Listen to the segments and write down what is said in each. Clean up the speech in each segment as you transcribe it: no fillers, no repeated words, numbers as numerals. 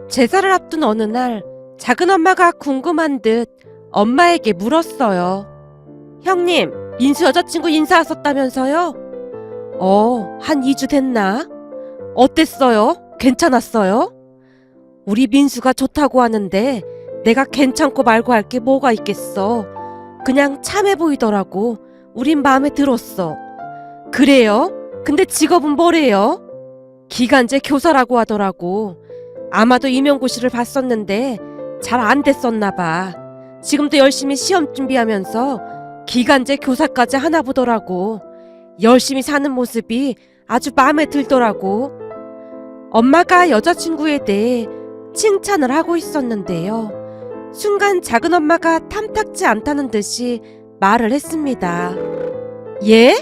제사를 앞둔 어느 날 작은 엄마가 궁금한 듯 엄마에게 물었어요. 형님, 민수 여자친구 인사 왔었다면서요? 한 2주 됐나? 어땠어요? 괜찮았어요? 우리 민수가 좋다고 하는데 내가 괜찮고 말고 할 게 뭐가 있겠어. 그냥 참해 보이더라고. 우린 마음에 들었어. 그래요? 근데 직업은 뭐래요? 기간제 교사라고 하더라고. 아마도 임용고시를 봤었는데 잘 안 됐었나 봐. 지금도 열심히 시험 준비하면서 기간제 교사까지 하나 보더라고. 열심히 사는 모습이 아주 마음에 들더라고. 엄마가 여자친구에 대해 칭찬을 하고 있었는데요. 순간 작은 엄마가 탐탁지 않다는 듯이 말을 했습니다. 예?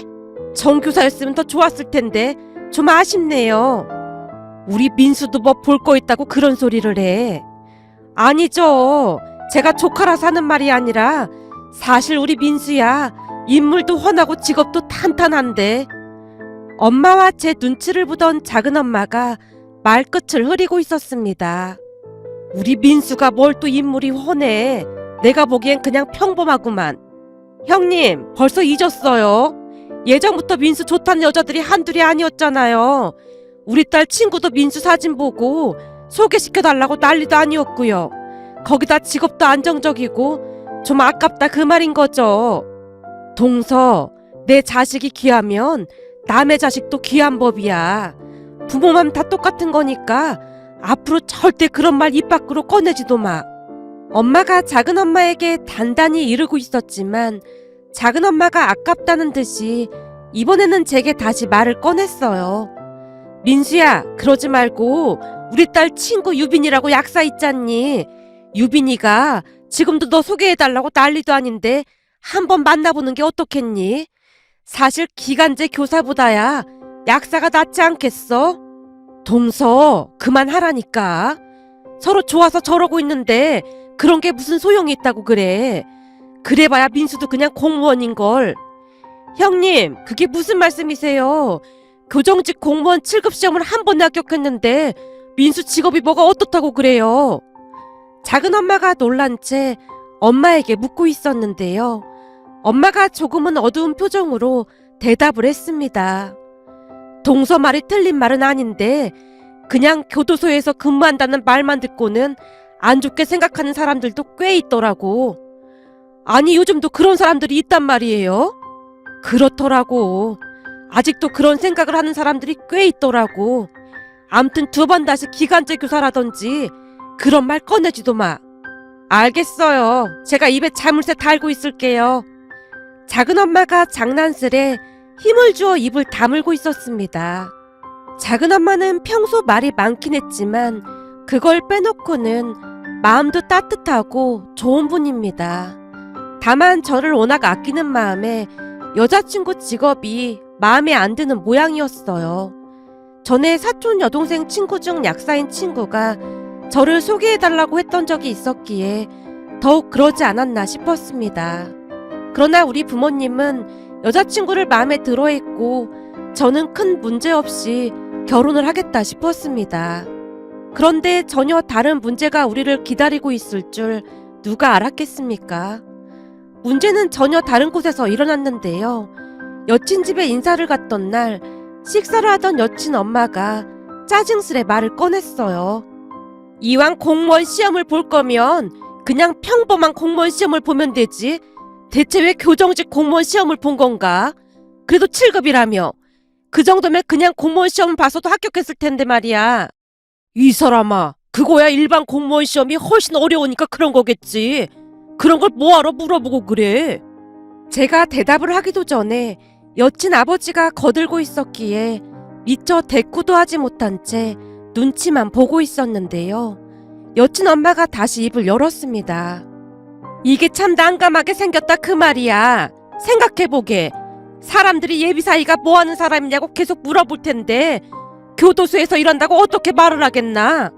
정교사였으면 더 좋았을 텐데 좀 아쉽네요. 우리 민수도 뭐 볼 거 있다고 그런 소리를 해. 아니죠. 제가 조카라서 하는 말이 아니라 사실 우리 민수야 인물도 훤하고 직업도 탄탄한데. 엄마와 제 눈치를 보던 작은 엄마가 말끝을 흐리고 있었습니다. 우리 민수가 뭘 또 인물이 훤해. 내가 보기엔 그냥 평범하구만. 형님, 벌써 잊었어요? 예전부터 민수 좋다는 여자들이 한둘이 아니었잖아요. 우리 딸 친구도 민수 사진 보고 소개시켜달라고 난리도 아니었고요. 거기다 직업도 안정적이고 좀 아깝다 그 말인 거죠. 동서, 내 자식이 귀하면 남의 자식도 귀한 법이야. 부모 맘 다 똑같은 거니까 앞으로 절대 그런 말 입 밖으로 꺼내지도 마. 엄마가 작은 엄마에게 단단히 이르고 있었지만 작은 엄마가 아깝다는 듯이 이번에는 제게 다시 말을 꺼냈어요. 민수야, 그러지 말고 우리 딸 친구 유빈이라고 약사 있잖니. 유빈이가 지금도 너 소개해달라고 난리도 아닌데 한번 만나보는 게 어떻겠니? 사실 기간제 교사보다야 약사가 낫지 않겠어? 동서, 그만하라니까. 서로 좋아서 저러고 있는데 그런 게 무슨 소용이 있다고 그래. 그래봐야 민수도 그냥 공무원인걸. 형님, 그게 무슨 말씀이세요? 교정직 공무원 7급 시험을 한 번에 합격했는데 민수 직업이 뭐가 어떻다고 그래요? 작은 엄마가 놀란 채 엄마에게 묻고 있었는데요. 엄마가 조금은 어두운 표정으로 대답을 했습니다. 동서 말이 틀린 말은 아닌데 그냥 교도소에서 근무한다는 말만 듣고는 안 좋게 생각하는 사람들도 꽤 있더라고. 아니, 요즘도 그런 사람들이 있단 말이에요? 그렇더라고. 아직도 그런 생각을 하는 사람들이 꽤 있더라고. 암튼 2번 다시 기간제 교사라든지 그런 말 꺼내지도 마. 알겠어요. 제가 입에 자물쇠 달고 있을게요. 작은 엄마가 장난스레 힘을 주어 입을 다물고 있었습니다. 작은 엄마는 평소 말이 많긴 했지만 그걸 빼놓고는 마음도 따뜻하고 좋은 분입니다. 다만 저를 워낙 아끼는 마음에 여자친구 직업이 마음에 안 드는 모양이었어요. 전에 사촌 여동생 친구 중 약사인 친구가 저를 소개해달라고 했던 적이 있었기에 더욱 그러지 않았나 싶었습니다. 그러나 우리 부모님은 여자친구를 마음에 들어했고 저는 큰 문제 없이 결혼을 하겠다 싶었습니다. 그런데 전혀 다른 문제가 우리를 기다리고 있을 줄 누가 알았겠습니까? 문제는 전혀 다른 곳에서 일어났는데요. 여친 집에 인사를 갔던 날 식사를 하던 여친 엄마가 짜증스레 말을 꺼냈어요. 이왕 공무원 시험을 볼 거면 그냥 평범한 공무원 시험을 보면 되지. 대체 왜 교정직 공무원 시험을 본 건가? 그래도 7급이라며. 그 정도면 그냥 공무원 시험을 봐서도 합격했을 텐데 말이야. 이 사람아, 그거야 일반 공무원 시험이 훨씬 어려우니까 그런 거겠지. 그런 걸 뭐하러 물어보고 그래? 제가 대답을 하기도 전에 여친 아버지가 거들고 있었기에 미처 대꾸도 하지 못한 채 눈치만 보고 있었는데요. 여친 엄마가 다시 입을 열었습니다. 이게 참 난감하게 생겼다 그 말이야. 생각해보게. 사람들이 예비 사이가 뭐하는 사람이냐고 계속 물어볼 텐데 교도소에서 일한다고 어떻게 말을 하겠나?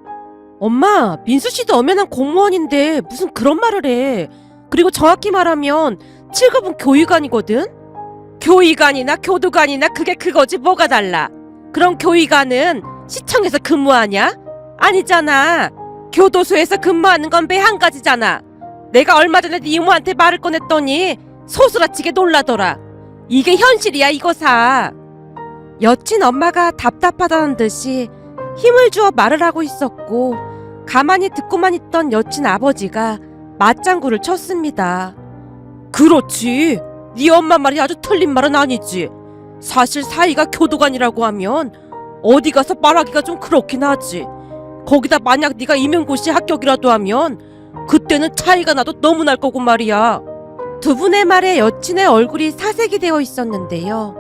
엄마, 민수씨도 엄연한 공무원인데 무슨 그런 말을 해. 그리고 정확히 말하면 7급은 교육관이거든? 교육관이나 교도관이나 그게 그거지 뭐가 달라. 그럼 교육관은 시청에서 근무하냐? 아니잖아. 교도소에서 근무하는 건 매 한 가지잖아. 내가 얼마 전에 네 이모한테 말을 꺼냈더니 소스라치게 놀라더라. 이게 현실이야 이거사. 여친 엄마가 답답하다는 듯이 힘을 주어 말을 하고 있었고 가만히 듣고만 있던 여친 아버지가 맞장구를 쳤습니다. 그렇지. 네 엄마 말이 아주 틀린 말은 아니지. 사실 사이가 교도관이라고 하면 어디 가서 말하기가 좀 그렇긴 하지. 거기다 만약 네가 임용고시 합격이라도 하면 그때는 차이가 나도 너무 날 거고 말이야. 두 분의 말에 여친의 얼굴이 사색이 되어 있었는데요.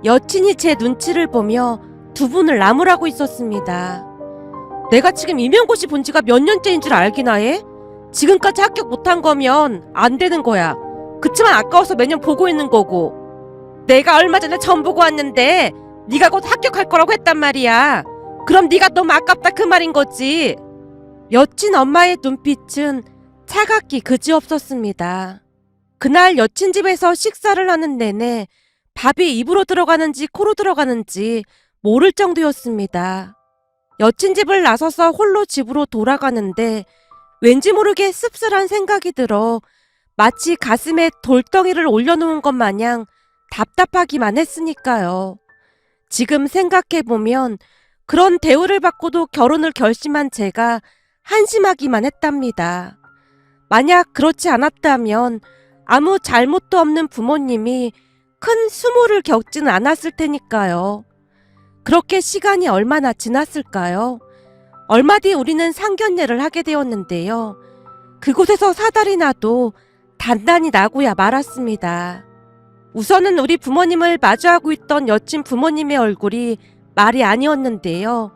여친이 제 눈치를 보며 두 분을 나무라고 있었습니다. 내가 지금 임용고시 본 지가 몇 년째인 줄 알기나 해? 지금까지 합격 못한 거면 안 되는 거야. 그치만 아까워서 매년 보고 있는 거고. 내가 얼마 전에 점 보고 왔는데 네가 곧 합격할 거라고 했단 말이야. 그럼 네가 너무 아깝다 그 말인 거지. 여친 엄마의 눈빛은 차갑기 그지없었습니다. 그날 여친 집에서 식사를 하는 내내 밥이 입으로 들어가는지 코로 들어가는지 모를 정도였습니다. 여친 집을 나서서 홀로 집으로 돌아가는데 왠지 모르게 씁쓸한 생각이 들어 마치 가슴에 돌덩이를 올려놓은 것 마냥 답답하기만 했으니까요. 지금 생각해보면 그런 대우를 받고도 결혼을 결심한 제가 한심하기만 했답니다. 만약 그렇지 않았다면 아무 잘못도 없는 부모님이 큰 수모를 겪지는 않았을 테니까요. 그렇게 시간이 얼마나 지났을까요? 얼마 뒤 우리는 상견례를 하게 되었는데요. 그곳에서 사달이 나도 단단히 나고야 말았습니다. 우선은 우리 부모님을 마주하고 있던 여친 부모님의 얼굴이 말이 아니었는데요.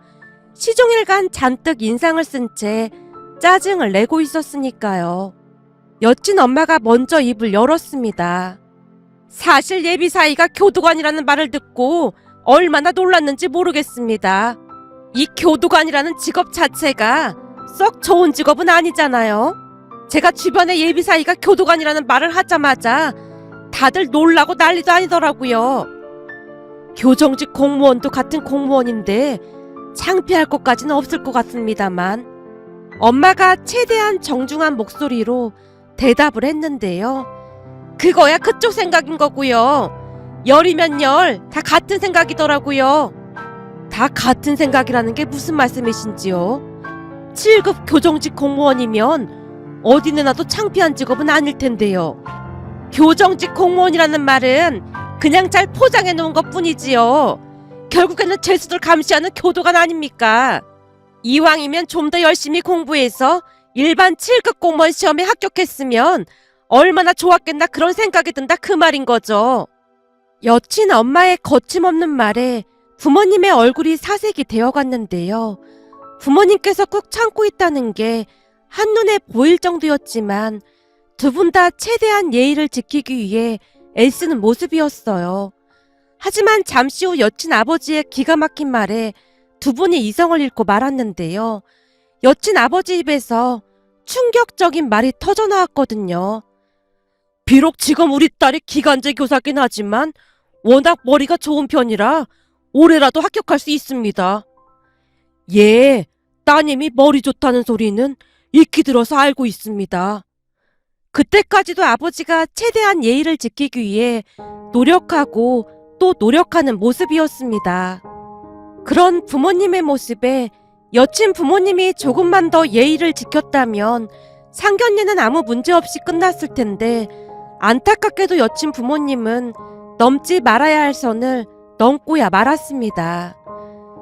시종일관 잔뜩 인상을 쓴 채 짜증을 내고 있었으니까요. 여친 엄마가 먼저 입을 열었습니다. 사실 예비 사이가 교도관이라는 말을 듣고 얼마나 놀랐는지 모르겠습니다. 이 교도관이라는 직업 자체가 썩 좋은 직업은 아니잖아요. 제가 주변에 예비 사이가 교도관이라는 말을 하자마자 다들 놀라고 난리도 아니더라고요. 교정직 공무원도 같은 공무원인데 창피할 것까지는 없을 것 같습니다만 엄마가 최대한 정중한 목소리로 대답을 했는데요. 그거야 그쪽 생각인 거고요. 열이면 열, 다 같은 생각이더라고요. 다 같은 생각이라는 게 무슨 말씀이신지요? 7급 교정직 공무원이면 어디 내놔도 창피한 직업은 아닐 텐데요. 교정직 공무원이라는 말은 그냥 잘 포장해 놓은 것 뿐이지요. 결국에는 죄수들 감시하는 교도관 아닙니까? 이왕이면 좀 더 열심히 공부해서 일반 7급 공무원 시험에 합격했으면 얼마나 좋았겠나 그런 생각이 든다 그 말인 거죠. 여친 엄마의 거침없는 말에 부모님의 얼굴이 사색이 되어갔는데요. 부모님께서 꾹 참고 있다는 게 한눈에 보일 정도였지만 두 분 다 최대한 예의를 지키기 위해 애쓰는 모습이었어요. 하지만 잠시 후 여친 아버지의 기가 막힌 말에 두 분이 이성을 잃고 말았는데요. 여친 아버지 입에서 충격적인 말이 터져나왔거든요. 비록 지금 우리 딸이 기간제 교사긴 하지만 워낙 머리가 좋은 편이라 올해라도 합격할 수 있습니다. 예, 따님이 머리 좋다는 소리는 익히 들어서 알고 있습니다. 그때까지도 아버지가 최대한 예의를 지키기 위해 노력하고 또 노력하는 모습이었습니다. 그런 부모님의 모습에 여친 부모님이 조금만 더 예의를 지켰다면 상견례는 아무 문제 없이 끝났을 텐데 안타깝게도 여친 부모님은 넘지 말아야 할 선을 넘고야 말았습니다.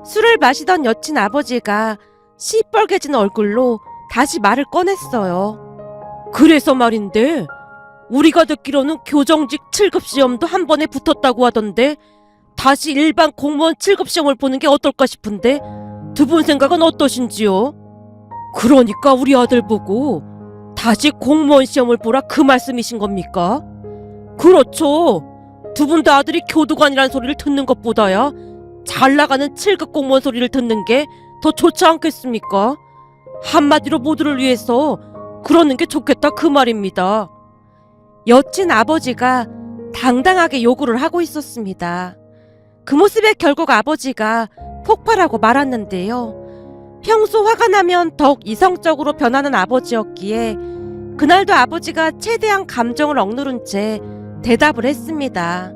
술을 마시던 여친 아버지가 시뻘개진 얼굴로 다시 말을 꺼냈어요. 그래서 말인데 우리가 듣기로는 교정직 7급 시험도 한 번에 붙었다고 하던데 다시 일반 공무원 7급 시험을 보는 게 어떨까 싶은데 두 분 생각은 어떠신지요? 그러니까 우리 아들 보고 다시 공무원 시험을 보라 그 말씀이신 겁니까? 그렇죠. 두 분 다 아들이 교도관이라는 소리를 듣는 것보다야 잘 나가는 7급 공무원 소리를 듣는 게 더 좋지 않겠습니까? 한마디로 모두를 위해서 그러는 게 좋겠다 그 말입니다. 여친 아버지가 당당하게 요구를 하고 있었습니다. 그 모습에 결국 아버지가 폭발하고 말았는데요. 평소 화가 나면 더욱 이성적으로 변하는 아버지였기에 그날도 아버지가 최대한 감정을 억누른 채 대답을 했습니다.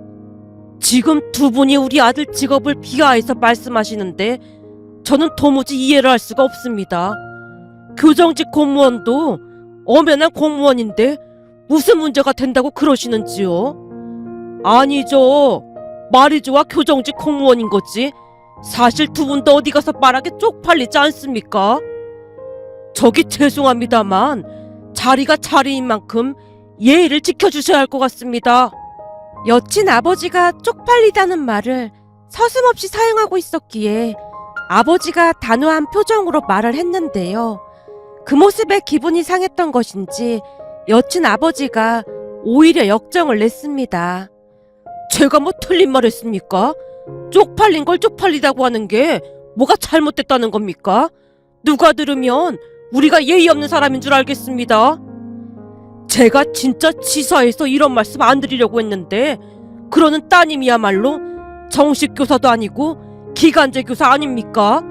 지금 두 분이 우리 아들 직업을 비하해서 말씀하시는데 저는 도무지 이해를 할 수가 없습니다. 교정직 공무원도 엄연한 공무원인데 무슨 문제가 된다고 그러시는지요? 아니죠. 말이 좋아 교정직 공무원인 거지. 사실 두 분도 어디 가서 말하게 쪽팔리지 않습니까? 저기 죄송합니다만 자리가 자리인 만큼 예의를 지켜주셔야 할 것 같습니다. 여친 아버지가 쪽팔리다는 말을 서슴없이 사용하고 있었기에 아버지가 단호한 표정으로 말을 했는데요. 그 모습에 기분이 상했던 것인지 여친 아버지가 오히려 역정을 냈습니다. 제가 뭐 틀린 말 했습니까? 쪽팔린 걸 쪽팔리다고 하는 게 뭐가 잘못됐다는 겁니까? 누가 들으면 우리가 예의 없는 사람인 줄 알겠습니다. 제가 진짜 치사해서 이런 말씀 안 드리려고 했는데 그러는 따님이야말로 정식 교사도 아니고 기간제 교사 아닙니까?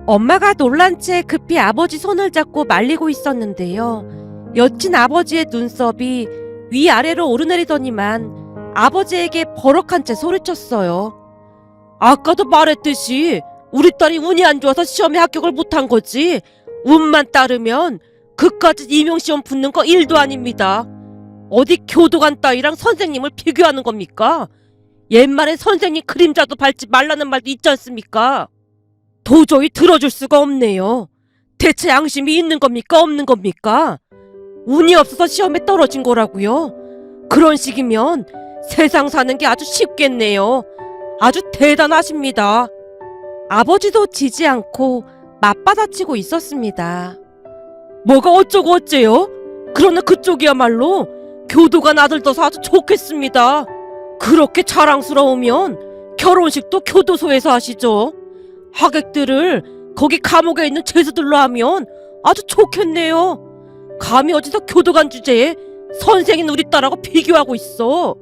엄마가 놀란 채 급히 아버지 손을 잡고 말리고 있었는데요. 여친 아버지의 눈썹이 위아래로 오르내리더니만 아버지에게 버럭한 채 소리쳤어요. 아까도 말했듯이 우리 딸이 운이 안 좋아서 시험에 합격을 못한 거지 운만 따르면 그까짓 임용시험 붙는 거 일도 아닙니다. 어디 교도관 따위랑 선생님을 비교하는 겁니까? 옛말에 선생님 그림자도 밟지 말라는 말도 있지 않습니까? 도저히 들어줄 수가 없네요. 대체 양심이 있는 겁니까? 없는 겁니까? 운이 없어서 시험에 떨어진 거라고요? 그런 식이면 세상 사는 게 아주 쉽겠네요. 아주 대단하십니다. 아버지도 지지 않고 맞받아치고 있었습니다. 뭐가 어쩌고 어째요? 그러나 그쪽이야말로 교도관 아들 둬서 아주 좋겠습니다. 그렇게 자랑스러우면 결혼식도 교도소에서 하시죠. 하객들을 거기 감옥에 있는 죄수들로 하면 아주 좋겠네요. 감히 어디서 교도관 주제에 선생인 우리 딸하고 비교하고 있어.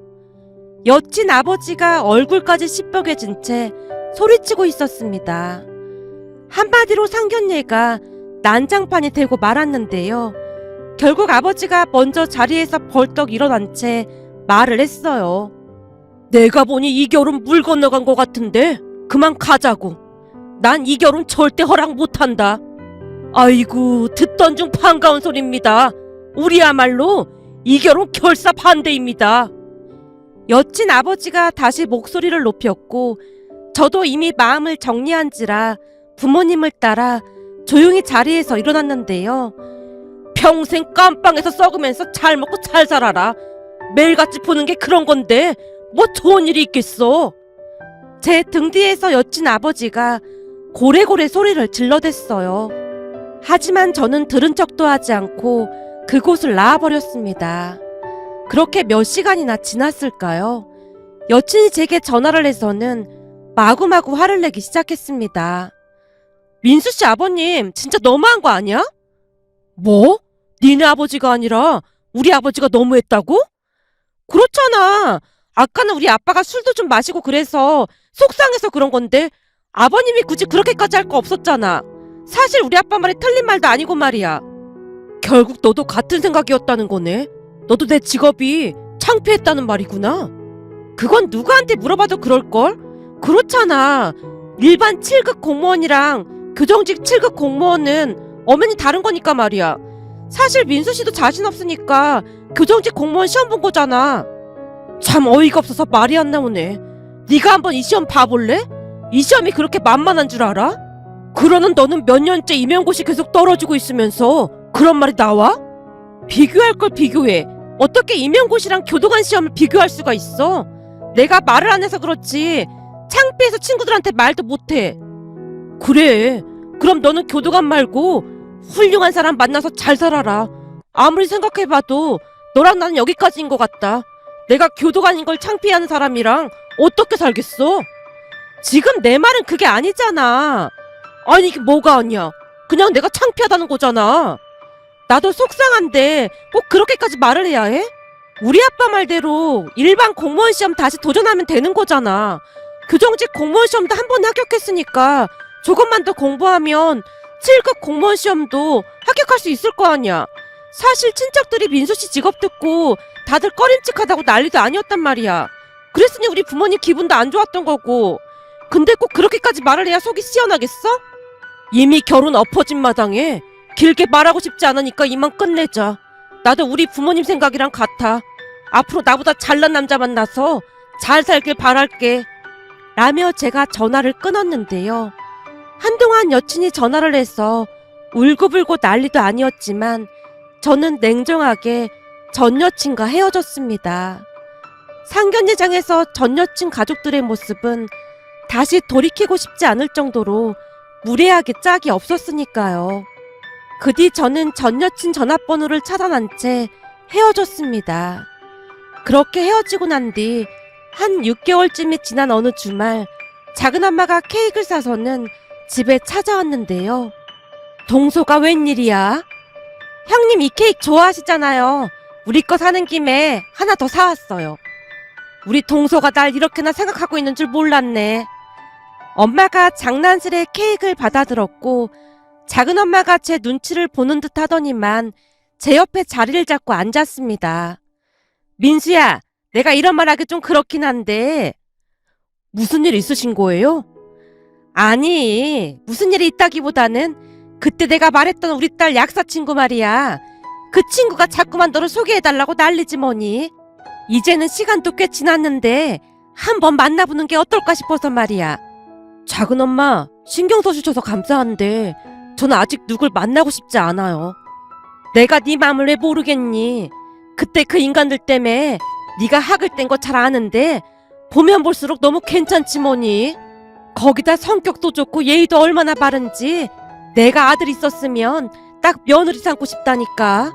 여친 아버지가 얼굴까지 시뻘개진 채 소리치고 있었습니다. 한마디로 상견례가 난장판이 되고 말았는데요. 결국 아버지가 먼저 자리에서 벌떡 일어난 채 말을 했어요. 내가 보니 이 결혼 물 건너간 것 같은데 그만 가자고. 난 이 결혼 절대 허락 못한다. 아이고 듣던 중 반가운 소리입니다. 우리야말로 이 결혼 결사 반대입니다. 여친 아버지가 다시 목소리를 높였고 저도 이미 마음을 정리한지라 부모님을 따라 조용히 자리에서 일어났는데요. 평생 깜빵에서 썩으면서 잘 먹고 잘 살아라. 매일같이 보는 게 그런 건데 뭐 좋은 일이 있겠어. 제 등 뒤에서 여친 아버지가 고래고래 소리를 질러댔어요. 하지만 저는 들은 척도 하지 않고 그곳을 나와버렸습니다. 그렇게 몇 시간이나 지났을까요? 여친이 제게 전화를 해서는 마구마구 화를 내기 시작했습니다. 민수씨 아버님 진짜 너무한 거 아니야? 뭐? 니네 아버지가 아니라 우리 아버지가 너무했다고? 그렇잖아. 아까는 우리 아빠가 술도 좀 마시고 그래서 속상해서 그런 건데 아버님이 굳이 그렇게까지 할 거 없었잖아. 사실 우리 아빠 말이 틀린 말도 아니고 말이야. 결국 너도 같은 생각이었다는 거네. 너도 내 직업이 창피했다는 말이구나. 그건 누구한테 물어봐도 그럴걸? 그렇잖아. 일반 7급 공무원이랑 교정직 7급 공무원은 엄연히 다른 거니까 말이야. 사실 민수씨도 자신 없으니까 교정직 공무원 시험 본 거잖아. 참 어이가 없어서 말이 안 나오네. 네가 한번 이 시험 봐볼래? 이 시험이 그렇게 만만한 줄 알아? 그러는 너는 몇 년째 임용고시 계속 떨어지고 있으면서 그런 말이 나와? 비교할 걸 비교해. 어떻게 임용고시랑 교도관 시험을 비교할 수가 있어? 내가 말을 안 해서 그렇지 창피해서 친구들한테 말도 못해. 그래. 그럼 너는 교도관 말고 훌륭한 사람 만나서 잘 살아라. 아무리 생각해봐도 너랑 나는 여기까지인 것 같다. 내가 교도관인 걸 창피해하는 사람이랑 어떻게 살겠어? 지금 내 말은 그게 아니잖아. 아니 이게 뭐가 아니야. 그냥 내가 창피하다는 거잖아. 나도 속상한데 꼭 그렇게까지 말을 해야 해? 우리 아빠 말대로 일반 공무원 시험 다시 도전하면 되는 거잖아. 교정직 공무원 시험도 한 번 합격했으니까 조금만 더 공부하면 7급 공무원 시험도 합격할 수 있을 거 아니야. 사실 친척들이 민수 씨 직업 듣고 다들 꺼림칙하다고 난리도 아니었단 말이야. 그랬으니 우리 부모님 기분도 안 좋았던 거고. 근데 꼭 그렇게까지 말을 해야 속이 시원하겠어? 이미 결혼 엎어진 마당에 길게 말하고 싶지 않으니까 이만 끝내자. 나도 우리 부모님 생각이랑 같아. 앞으로 나보다 잘난 남자 만나서 잘 살길 바랄게. 라며 제가 전화를 끊었는데요. 한동안 여친이 전화를 해서 울고불고 난리도 아니었지만 저는 냉정하게 전 여친과 헤어졌습니다. 상견례장에서 전 여친 가족들의 모습은 다시 돌이키고 싶지 않을 정도로 무례하게 짝이 없었으니까요. 그 뒤 저는 전 여친 전화번호를 차단한 채 헤어졌습니다. 그렇게 헤어지고 난 뒤 한 6개월쯤이 지난 어느 주말 작은엄마가 케이크를 사서는 집에 찾아왔는데요. 동서가 웬일이야? 형님 이 케이크 좋아하시잖아요. 우리 거 사는 김에 하나 더 사왔어요. 우리 동서가 날 이렇게나 생각하고 있는 줄 몰랐네. 엄마가 장난스레 케이크를 받아들었고 작은엄마가 제 눈치를 보는 듯 하더니만 제 옆에 자리를 잡고 앉았습니다. 민수야, 내가 이런 말 하기 좀 그렇긴 한데 무슨 일 있으신 거예요? 아니, 무슨 일이 있다기보다는 그때 내가 말했던 우리 딸 약사 친구 말이야. 그 친구가 자꾸만 너를 소개해달라고 난리지 뭐니. 이제는 시간도 꽤 지났는데 한번 만나보는 게 어떨까 싶어서 말이야. 작은엄마, 신경 써주셔서 감사한데 저는 아직 누굴 만나고 싶지 않아요. 내가 네 마음을 왜 모르겠니? 그때 그 인간들 때문에 네가 학을 뗀 거 잘 아는데 보면 볼수록 너무 괜찮지 뭐니. 거기다 성격도 좋고 예의도 얼마나 바른지 내가 아들 있었으면 딱 며느리 삼고 싶다니까.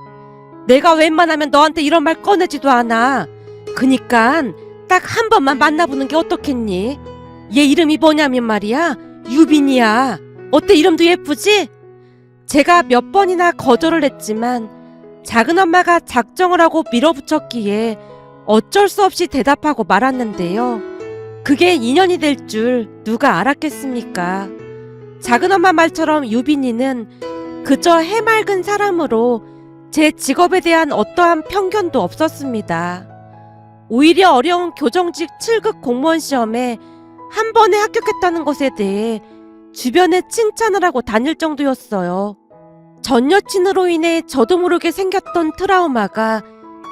내가 웬만하면 너한테 이런 말 꺼내지도 않아. 그니깐 딱 한 번만 만나보는 게 어떻겠니? 얘 이름이 뭐냐면 말이야, 유빈이야. 어때, 이름도 예쁘지? 제가 몇 번이나 거절을 했지만 작은엄마가 작정을 하고 밀어붙였기에 어쩔 수 없이 대답하고 말았는데요. 그게 인연이 될 줄 누가 알았겠습니까? 작은엄마 말처럼 유빈이는 그저 해맑은 사람으로 제 직업에 대한 어떠한 편견도 없었습니다. 오히려 어려운 교정직 7급 공무원 시험에 한 번에 합격했다는 것에 대해 주변에 칭찬을 하고 다닐 정도였어요. 전 여친으로 인해 저도 모르게 생겼던 트라우마가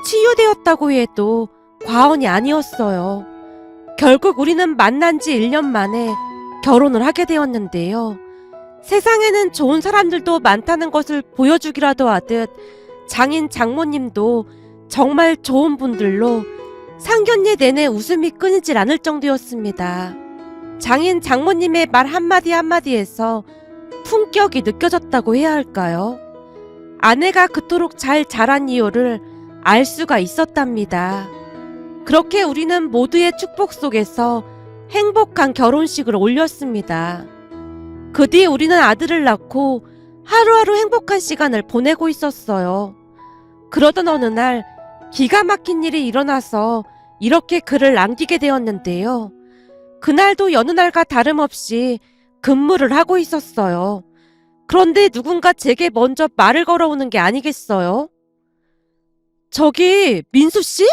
치유되었다고 해도 과언이 아니었어요. 결국 우리는 만난 지 1년 만에 결혼을 하게 되었는데요. 세상에는 좋은 사람들도 많다는 것을 보여주기라도 하듯 장인 장모님도 정말 좋은 분들로 상견례 내내 웃음이 끊이질 않을 정도였습니다. 장인 장모님의 말 한마디 한마디에서 품격이 느껴졌다고 해야 할까요? 아내가 그토록 잘 자란 이유를 알 수가 있었답니다. 그렇게 우리는 모두의 축복 속에서 행복한 결혼식을 올렸습니다. 그 뒤 우리는 아들을 낳고 하루하루 행복한 시간을 보내고 있었어요. 그러던 어느 날 기가 막힌 일이 일어나서 이렇게 글을 남기게 되었는데요. 그날도 여느 날과 다름없이 근무를 하고 있었어요. 그런데 누군가 제게 먼저 말을 걸어오는 게 아니겠어요? 저기 민수 씨?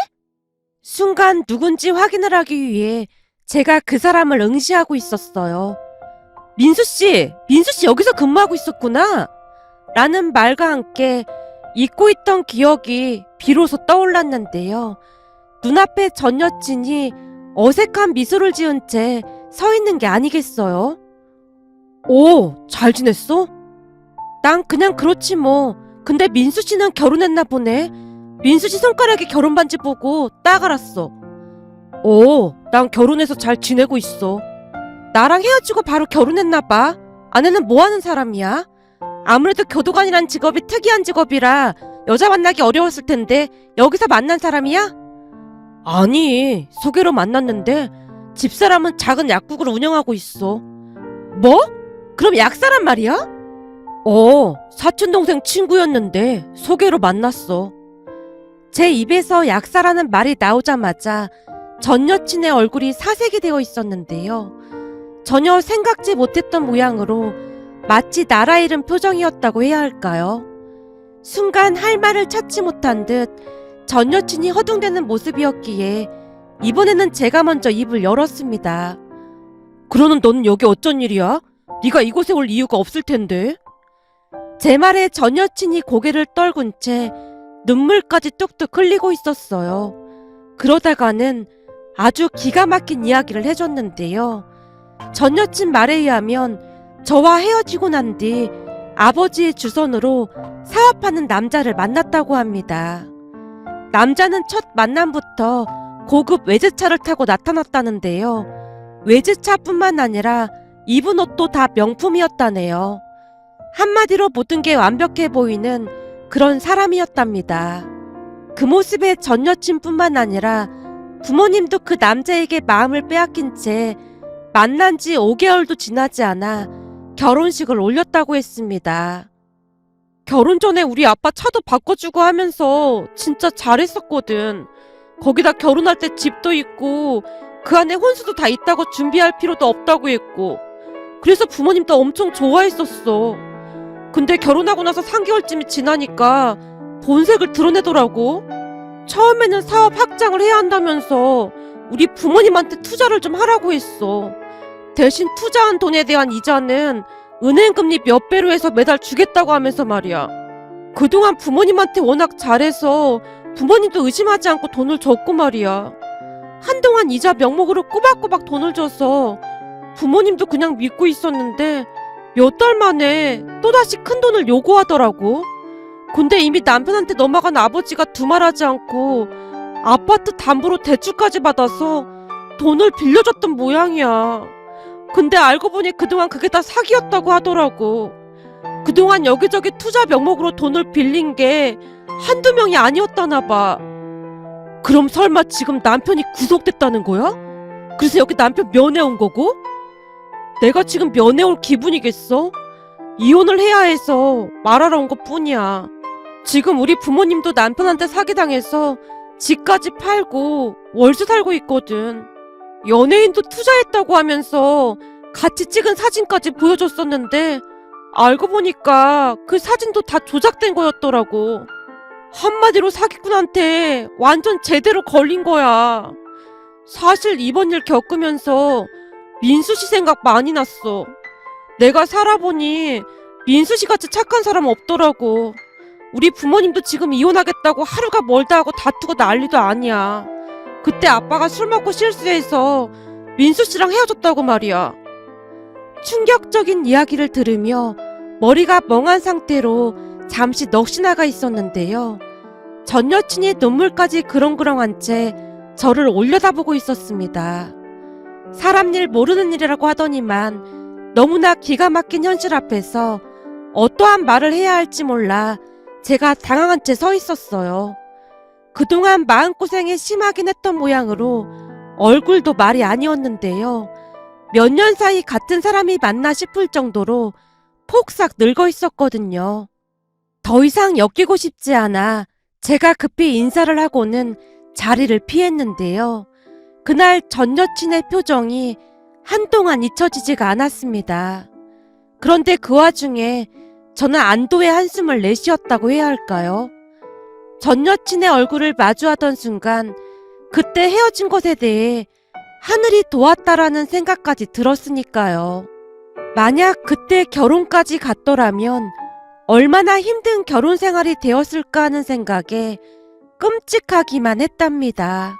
순간 누군지 확인을 하기 위해 제가 그 사람을 응시하고 있었어요. 민수 씨 여기서 근무하고 있었구나. 라는 말과 함께 잊고 있던 기억이 비로소 떠올랐는데요. 눈앞에 전 여친이 어색한 미소를 지은 채 서 있는 게 아니겠어요? 오, 잘 지냈어? 난 그냥 그렇지 뭐. 근데 민수 씨는 결혼했나 보네. 민수 씨 손가락에 결혼 반지 보고 딱 알았어. 오, 난 결혼해서 잘 지내고 있어. 나랑 헤어지고 바로 결혼했나 봐. 아내는 뭐 하는 사람이야? 아무래도 교도관이란 직업이 특이한 직업이라 여자 만나기 어려웠을 텐데 여기서 만난 사람이야? 아니, 소개로 만났는데 집사람은 작은 약국을 운영하고 있어. 뭐? 그럼 약사란 말이야? 사촌동생 친구였는데 소개로 만났어. 제 입에서 약사라는 말이 나오자마자 전 여친의 얼굴이 사색이 되어 있었는데요. 전혀 생각지 못했던 모양으로 마치 나라 잃은 표정이었다고 해야 할까요? 순간 할 말을 찾지 못한 듯 전 여친이 허둥대는 모습이었기에 이번에는 제가 먼저 입을 열었습니다. 그러는 너는 여기 어쩐 일이야? 네가 이곳에 올 이유가 없을 텐데. 제 말에 전 여친이 고개를 떨군 채 눈물까지 뚝뚝 흘리고 있었어요. 그러다가는 아주 기가 막힌 이야기를 해줬는데요. 전 여친 말에 의하면 저와 헤어지고 난 뒤 아버지의 주선으로 사업하는 남자를 만났다고 합니다. 남자는 첫 만남부터 고급 외제차를 타고 나타났다는데요. 외제차뿐만 아니라 입은 옷도 다 명품이었다네요. 한마디로 모든 게 완벽해 보이는 그런 사람이었답니다. 그 모습에 전 여친뿐만 아니라 부모님도 그 남자에게 마음을 빼앗긴 채 만난 지 5개월도 지나지 않아 결혼식을 올렸다고 했습니다. 결혼 전에 우리 아빠 차도 바꿔주고 하면서 진짜 잘했었거든. 거기다 결혼할 때 집도 있고 그 안에 혼수도 다 있다고 준비할 필요도 없다고 했고, 그래서 부모님도 엄청 좋아했었어. 근데 결혼하고 나서 3개월쯤이 지나니까 본색을 드러내더라고. 처음에는 사업 확장을 해야 한다면서 우리 부모님한테 투자를 좀 하라고 했어. 대신 투자한 돈에 대한 이자는 은행 금리 몇 배로 해서 매달 주겠다고 하면서 말이야. 그동안 부모님한테 워낙 잘해서 부모님도 의심하지 않고 돈을 줬고 말이야. 한동안 이자 명목으로 꼬박꼬박 돈을 줘서 부모님도 그냥 믿고 있었는데 몇 달 만에 또다시 큰 돈을 요구하더라고. 근데 이미 남편한테 넘어간 아버지가 두말하지 않고 아파트 담보로 대출까지 받아서 돈을 빌려줬던 모양이야. 근데 알고 보니 그동안 그게 다 사기였다고 하더라고. 그동안 여기저기 투자 명목으로 돈을 빌린 게 한두 명이 아니었다나 봐. 그럼 설마 지금 남편이 구속됐다는 거야? 그래서 여기 남편 면회 온 거고? 내가 지금 면회 올 기분이겠어? 이혼을 해야 해서 말하러 온 것 뿐이야. 지금 우리 부모님도 남편한테 사기당해서 집까지 팔고 월세 살고 있거든. 연예인도 투자했다고 하면서 같이 찍은 사진까지 보여줬었는데 알고 보니까 그 사진도 다 조작된 거였더라고. 한마디로 사기꾼한테 완전 제대로 걸린 거야. 사실 이번 일 겪으면서 민수 씨 생각 많이 났어. 내가 살아보니 민수 씨 같이 착한 사람 없더라고. 우리 부모님도 지금 이혼하겠다고 하루가 멀다 하고 다투고 난리도 아니야. 그때 아빠가 술 먹고 실수해서 민수 씨랑 헤어졌다고 말이야. 충격적인 이야기를 들으며 머리가 멍한 상태로 잠시 넋이 나가 있었는데요. 전 여친이 눈물까지 그렁그렁한 채 저를 올려다보고 있었습니다. 사람 일 모르는 일이라고 하더니만 너무나 기가 막힌 현실 앞에서 어떠한 말을 해야 할지 몰라 제가 당황한 채 서 있었어요. 그동안 마음고생이 심하긴 했던 모양으로 얼굴도 말이 아니었는데요. 몇 년 사이 같은 사람이 맞나 싶을 정도로 폭삭 늙어 있었거든요. 더 이상 엮이고 싶지 않아 제가 급히 인사를 하고는 자리를 피했는데요. 그날 전 여친의 표정이 한동안 잊혀지지가 않았습니다. 그런데 그 와중에 저는 안도의 한숨을 내쉬었다고 해야 할까요? 전 여친의 얼굴을 마주하던 순간 그때 헤어진 것에 대해 하늘이 도왔다라는 생각까지 들었으니까요. 만약 그때 결혼까지 갔더라면 얼마나 힘든 결혼 생활이 되었을까 하는 생각에 끔찍하기만 했답니다.